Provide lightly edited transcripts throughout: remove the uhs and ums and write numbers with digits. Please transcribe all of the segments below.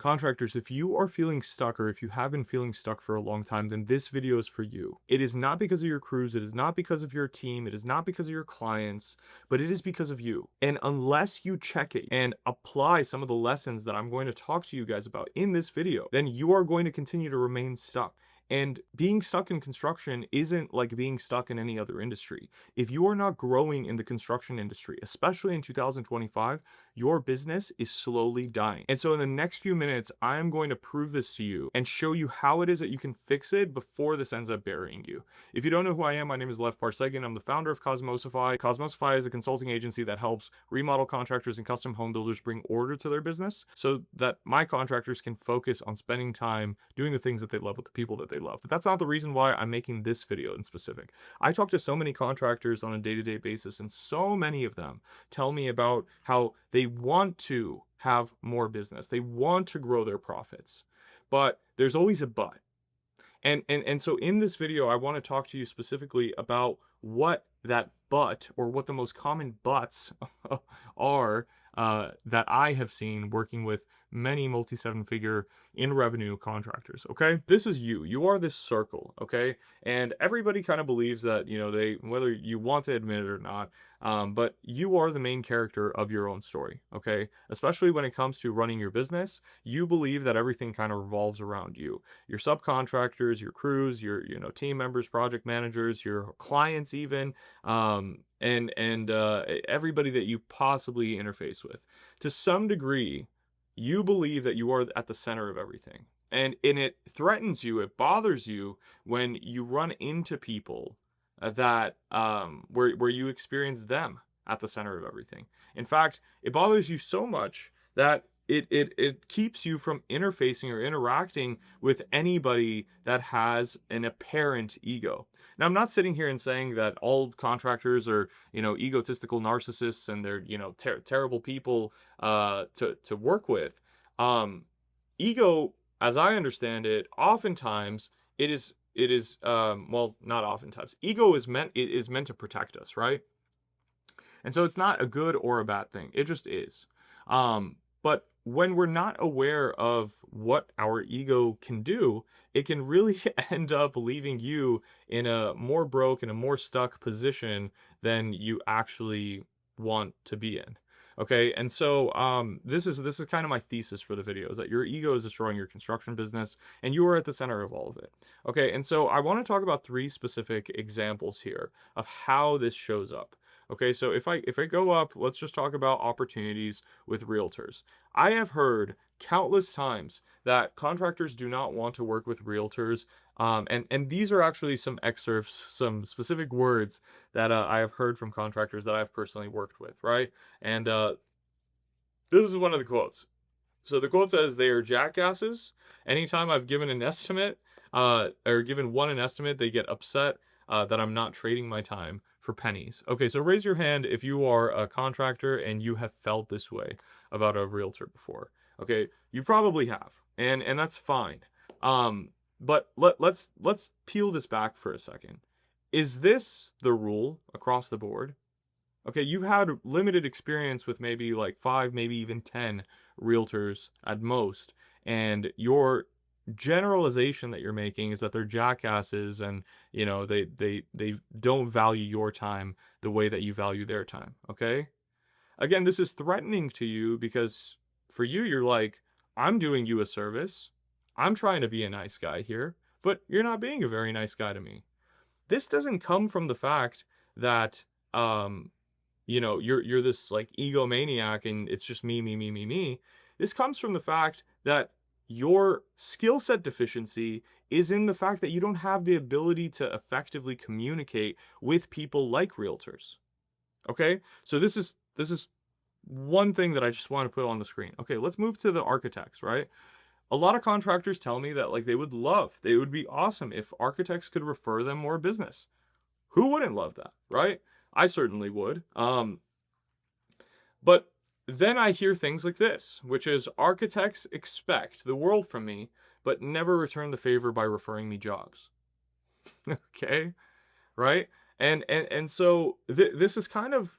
Contractors, if you are feeling stuck or if you have been feeling stuck for a long time, then this video is for you. It is not because of your crews, it is not because of your team, it is not because of your clients, but it is because of you. And unless you check it and apply some of the lessons that I'm going to talk to you guys about in this video, then you are going to continue to remain stuck. And being stuck in construction isn't like being stuck in any other industry. If you are not growing in the construction industry, especially in 2025, your business is slowly dying. And so in the next few minutes, I am going to prove this to you and show you how it is that you can fix it before this ends up burying you. If you don't know who I am, my name is Lev Parsegin. I'm the founder of Cosmosify. Cosmosify is a consulting agency that helps remodel contractors and custom home builders bring order to their business so that my contractors can focus on spending time doing the things that they love with the people that they love. But that's not the reason why I'm making this video in specific. I talk to so many contractors on a day-to-day basis, and so many of them tell me about how they want to have more business. They want to grow their profits, but there's always a but. And so in this video, I want to talk to you specifically about what that but, or what the most common buts are that I have seen working with many multi-7-figure in revenue contractors. Okay, this is you are this circle. Okay, and everybody kind of believes that, you know, they, whether you want to admit it or not, but you are the main character of your own story. Okay, especially when it comes to running your business, you believe that everything kind of revolves around you, your subcontractors, your crews, your, you know, team members, project managers, your clients, even and everybody that you possibly interface with. To some degree, you believe that you are at the center of everything. And it threatens you, it bothers you when you run into people that where you experience them at the center of everything. In fact, it bothers you so much that it keeps you from interfacing or interacting with anybody that has an apparent ego. Now, I'm not sitting here and saying that all contractors are, you know, egotistical narcissists and they're, you know, terrible people to work with. Ego, as I understand it, oftentimes well, not oftentimes. Ego is meant to protect us, right? And so it's not a good or a bad thing. It just is. But when we're not aware of what our ego can do, it can really end up leaving you in a more broke and a more stuck position than you actually want to be in. Okay, and so this is kind of my thesis for the video, is that your ego is destroying your construction business and you are at the center of all of it. Okay, and so I want to talk about 3 specific examples here of how this shows up. Okay, so if I go up, let's just talk about opportunities with realtors. I have heard countless times that contractors do not want to work with realtors, and these are actually some excerpts, some specific words that I have heard from contractors that I've personally worked with, right? And this is one of the quotes. So the quote says, "They are jackasses. Anytime I've given an estimate, or given one an estimate, they get upset that I'm not trading my time for pennies." Okay, so raise your hand if you are a contractor and you have felt this way about a realtor before. Okay, you probably have, and that's fine. But let's peel this back for a second. Is this the rule across the board? Okay, you've had limited experience with maybe like 5, maybe even 10 realtors at most, and your generalization that you're making is that they're jackasses and, you know, they don't value your time the way that you value their time. Okay, again, this is threatening to you because for you, you're like, I'm doing you a service, I'm trying to be a nice guy here, but you're not being a very nice guy to me. This doesn't come from the fact that you know, you're this like egomaniac and it's just me. This comes from the fact that your skill set deficiency is in the fact that you don't have the ability to effectively communicate with people like realtors. Okay, so this is one thing that I just want to put on the screen. Okay, let's move to the architects, right? A lot of contractors tell me that like they would be awesome if architects could refer them more business. Who wouldn't love that, right? I certainly would. But then I hear things like this, which is architects expect the world from me, but never return the favor by referring me jobs. Okay, right? And so this is kind of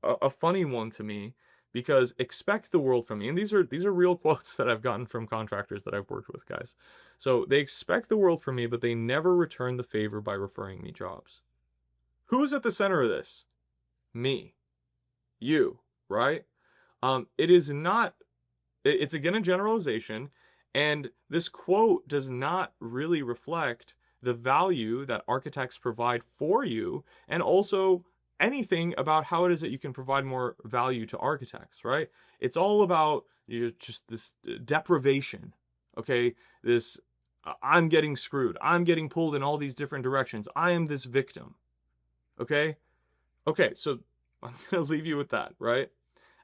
a funny one to me because expect the world from me. And these are real quotes that I've gotten from contractors that I've worked with, guys. So they expect the world from me, but they never return the favor by referring me jobs. Who's at the center of this? Me. You, right? It is not, it's again a generalization, and this quote does not really reflect the value that architects provide for you, and also anything about how it is that you can provide more value to architects, right? It's all about just this deprivation, okay? This, I'm getting screwed. I'm getting pulled in all these different directions. I am this victim, okay? Okay, so I'm going to leave you with that, right?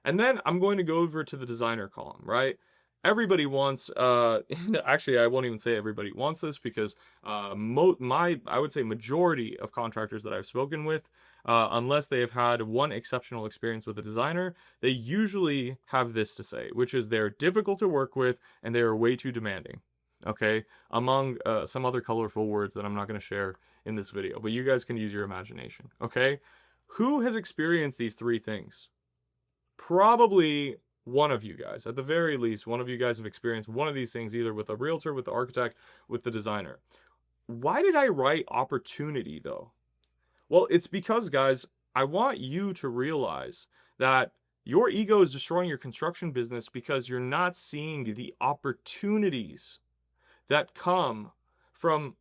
And then I'm going to go over to the designer column, right? Everybody wants, actually, I won't even say everybody wants this, because I would say majority of contractors that I've spoken with, unless they have had one exceptional experience with a designer, they usually have this to say, which is they're difficult to work with and they are way too demanding. Okay, among some other colorful words that I'm not going to share in this video, but you guys can use your imagination. Okay, who has experienced these three things? Probably one of you guys. At the very least, one of you guys have experienced one of these things, either with a realtor, with the architect, with the designer. Why did I write opportunity, though? Well, it's because, guys, I want you to realize that your ego is destroying your construction business because you're not seeing the opportunities that come from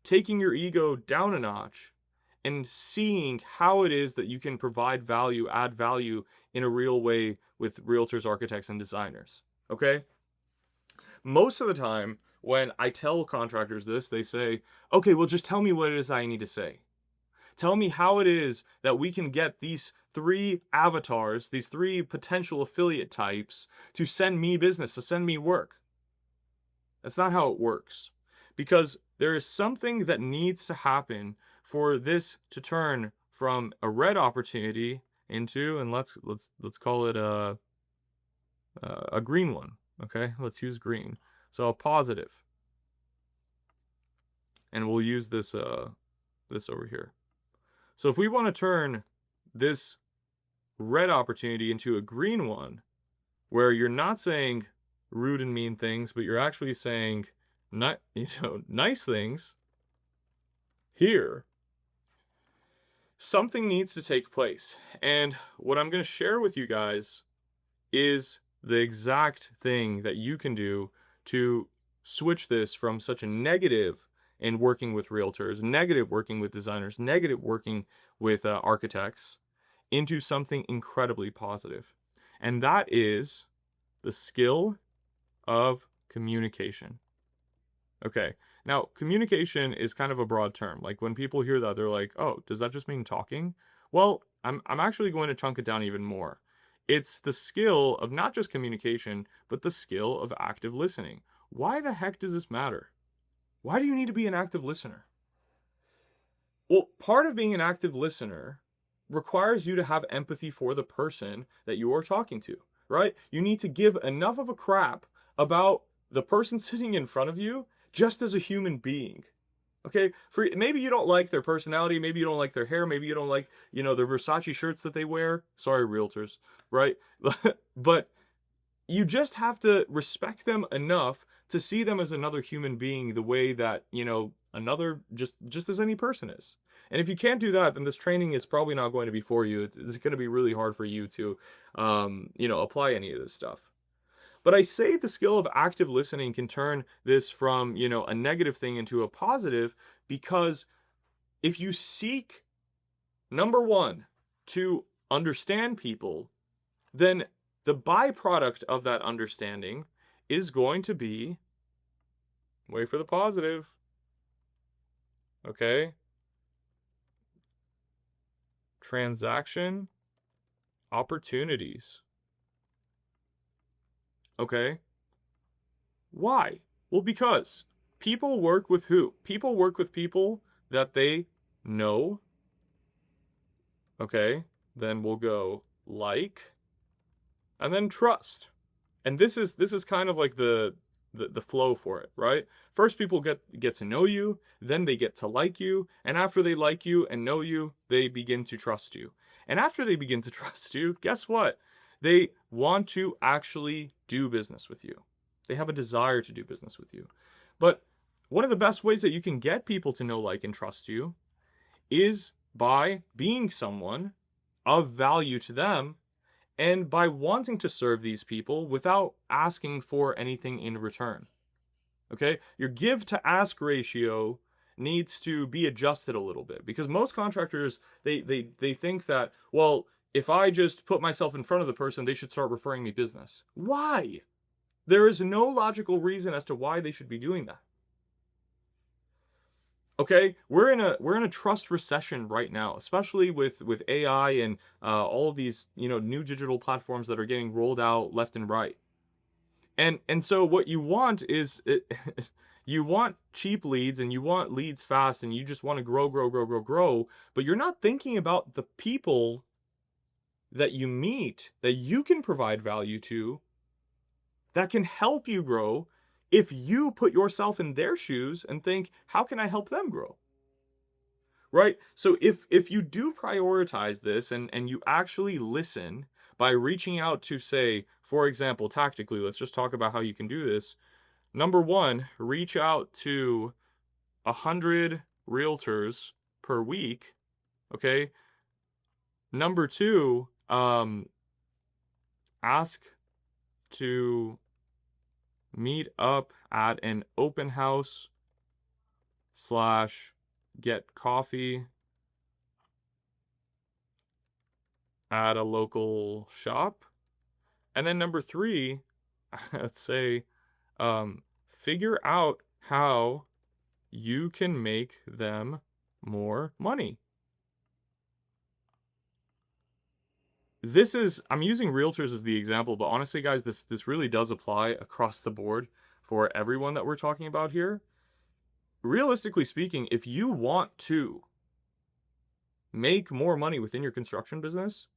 taking your ego down a notch and seeing how it is that you can provide value, add value in a real way with realtors, architects, and designers, okay? Most of the time, when I tell contractors this, they say, okay, well, just tell me what it is I need to say. Tell me how it is that we can get these three avatars, these three potential affiliate types, to send me business, to send me work. That's not how it works. Because there is something that needs to happen for this to turn from a red opportunity into, and let's call it a green one. Okay, let's use green. So a positive, and we'll use this this over here. So if we want to turn this red opportunity into a green one, where you're not saying rude and mean things, but you're actually saying nice things here, something needs to take place. And what I'm going to share with you guys is the exact thing that you can do to switch this from such a negative in working with realtors, negative working with designers, negative working with architects, into something incredibly positive. And that is the skill of communication. Okay, now communication is kind of a broad term. Like when people hear that, they're like, oh, does that just mean talking? Well, I'm actually going to chunk it down even more. It's the skill of not just communication, but the skill of active listening. Why the heck does this matter? Why do you need to be an active listener? Well, part of being an active listener requires you to have empathy for the person that you are talking to, right? You need to give enough of a crap about the person sitting in front of you just as a human being. Okay, maybe you don't like their personality, maybe you don't like their hair, maybe you don't like, their Versace shirts that they wear. Sorry, realtors, right? But you just have to respect them enough to see them as another human being the way that, another, just as any person is. And if you can't do that, then this training is probably not going to be for you. It's going to be really hard for you to, apply any of this stuff. But I say the skill of active listening can turn this from, a negative thing into a positive, because if you seek, number one, to understand people, then the byproduct of that understanding is going to be, wait for the positive, okay? Transaction opportunities. Okay? Why? Well, because people work with who? People work with people that they know. Okay? Then we'll go like, and then trust. And this is kind of like the flow for it, right? First, people get to know you, then they get to like you, and after they like you and know you, they begin to trust you. And after they begin to trust you, guess what? They want to actually do business with you. They have a desire to do business with you. But one of the best ways that you can get people to know, like, and trust you is by being someone of value to them and by wanting to serve these people without asking for anything in return. Okay? Your give to ask ratio needs to be adjusted a little bit, because most contractors, they think that, well, if I just put myself in front of the person, they should start referring me business. Why? There is no logical reason as to why they should be doing that. Okay, we're in a trust recession right now, especially with AI and all of these, you know, new digital platforms that are getting rolled out left and right. And so what you want is you want cheap leads and you want leads fast and you just want to grow, but you're not thinking about the people that you meet that you can provide value to, that can help you grow if you put yourself in their shoes and think, how can I help them grow? Right? So if you do prioritize this and you actually listen by reaching out to, say, for example, tactically, let's just talk about how you can do this. Number one, reach out to 100 realtors per week. Okay. Number two, ask to meet up at an open house / get coffee at a local shop. And then number three, let's say, figure out how you can make them more money. This is, I'm using realtors as the example, but honestly, guys, this really does apply across the board for everyone that we're talking about here. Realistically speaking, if you want to make more money within your construction business,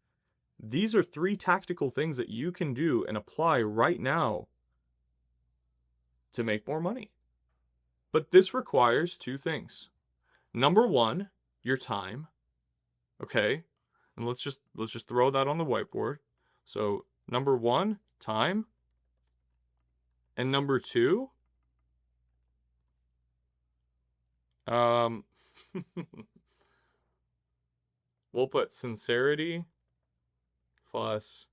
these are 3 tactical things that you can do and apply right now to make more money. But this requires 2 things. Number 1, your time. Okay? And let's just throw that on the whiteboard. So, number 1, time. And number 2, we'll put sincerity plus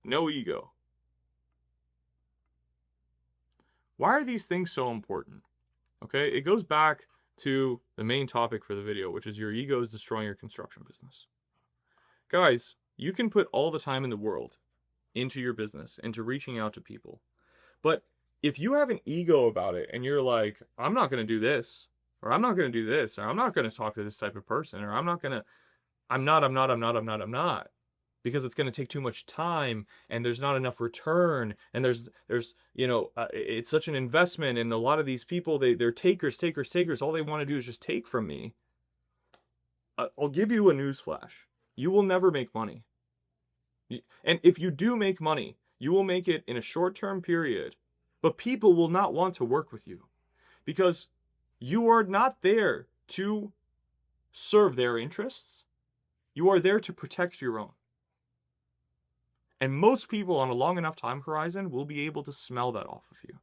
no ego. Why are these things so important? Okay, it goes back to the main topic for the video, which is your ego is destroying your construction business. Guys, you can put all the time in the world into your business, into reaching out to people. But if you have an ego about it and you're like, I'm not going to do this, or I'm not going to do this, or I'm not going to talk to this type of person, or I'm not, because it's going to take too much time and there's not enough return, and there's you know, it's such an investment, and a lot of these people, they're takers. All they want to do is just take from me. I'll give you a newsflash. You will never make money. And if you do make money, you will make it in a short-term period, but people will not want to work with you because you are not there to serve their interests. You are there to protect your own. And most people on a long enough time horizon will be able to smell that off of you.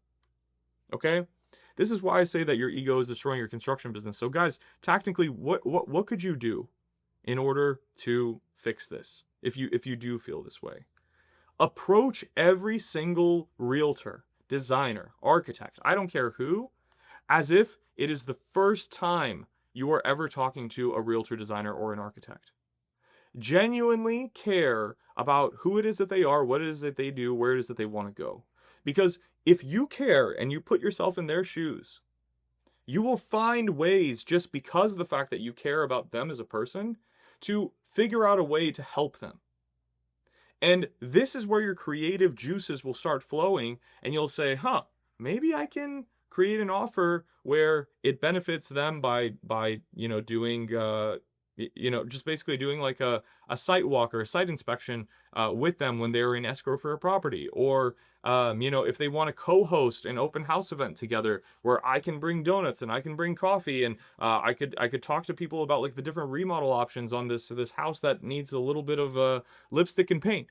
Okay? This is why I say that your ego is destroying your construction business. So guys, tactically, what could you do in order to fix this if you do feel this way? Approach every single realtor, designer, architect, I don't care who, as if it is the first time you are ever talking to a realtor, designer, or an architect. Genuinely care about who it is that they are, what it is that they do, where it is that they want to go. Because if you care and you put yourself in their shoes, you will find ways, just because of the fact that you care about them as a person, to figure out a way to help them. And this is where your creative juices will start flowing, and you'll say, maybe I can create an offer where it benefits them by doing just basically doing like a site walk or a site inspection with them when they're in escrow for a property, or if they want to co-host an open house event together where I can bring donuts and I can bring coffee, and I could talk to people about like the different remodel options on this house that needs a little bit of lipstick and paint.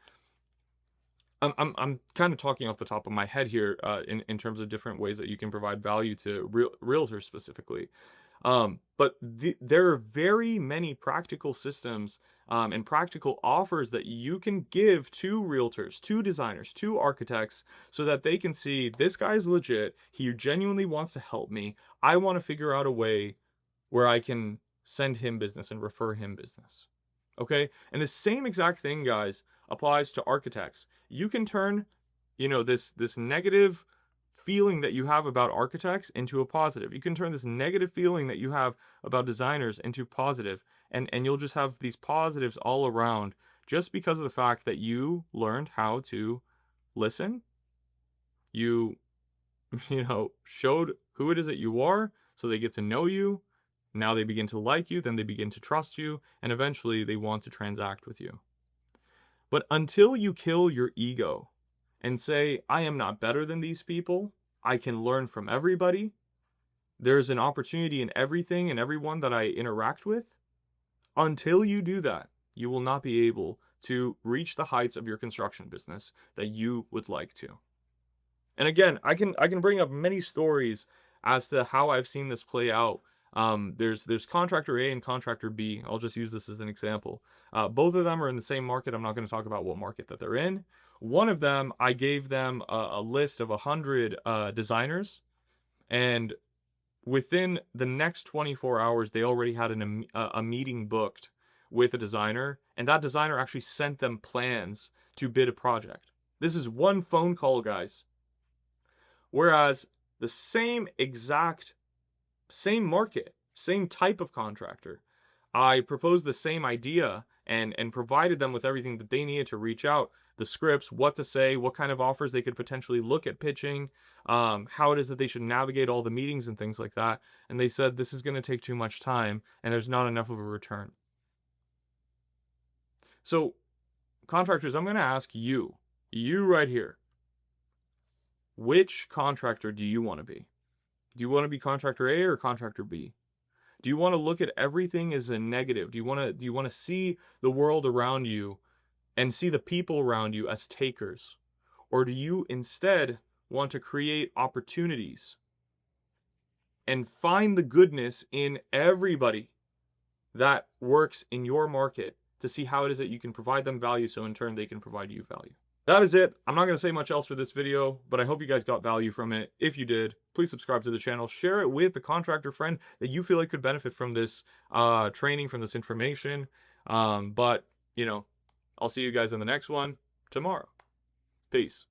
I'm kind of talking off the top of my head here, in terms of different ways that you can provide value to realtors specifically. But there are very many practical systems, and practical offers that you can give to realtors, to designers, to architects, so that they can see this guy's legit. He genuinely wants to help me. I want to figure out a way where I can send him business and refer him business. Okay? And the same exact thing, guys, applies to architects. You can turn, this negative feeling that you have about architects into a positive. You can turn this negative feeling that you have about designers into positive, and you'll just have these positives all around just because of the fact that you learned how to listen. You showed who it is that you are, so they get to know you. Now they begin to like you, then they begin to trust you, and eventually they want to transact with you. But until you kill your ego and say, I am not better than these people, I can learn from everybody, there's an opportunity in everything and everyone that I interact with, until you do that, you will not be able to reach the heights of your construction business that you would like to. And again, I can bring up many stories as to how I've seen this play out. There's contractor A and contractor B. I'll just use this as an example. Both of them are in the same market. I'm not going to talk about what market that they're in. One of them, I gave them a list of 100 designers, and within the next 24 hours, they already had a meeting booked with a designer, and that designer actually sent them plans to bid a project. This is one phone call, guys. Whereas the same market, same type of contractor, I proposed the same idea and provided them with everything that they needed to reach out, the scripts, what to say, what kind of offers they could potentially look at pitching, how it is that they should navigate all the meetings and things like that. And they said, this is going to take too much time and there's not enough of a return. So contractors, I'm going to ask you right here, which contractor do you want to be? Do you want to be contractor A or contractor B? Do you want to look at everything as a negative? Do you want to see the world around you and see the people around you as takers? Or do you instead want to create opportunities and find the goodness in everybody that works in your market to see how it is that you can provide them value, so in turn they can provide you value? That is it. I'm not going to say much else for this video, but I hope you guys got value from it. If you did, please subscribe to the channel. Share it with a contractor friend that you feel like could benefit from this training, from this information. But, I'll see you guys in the next one tomorrow. Peace.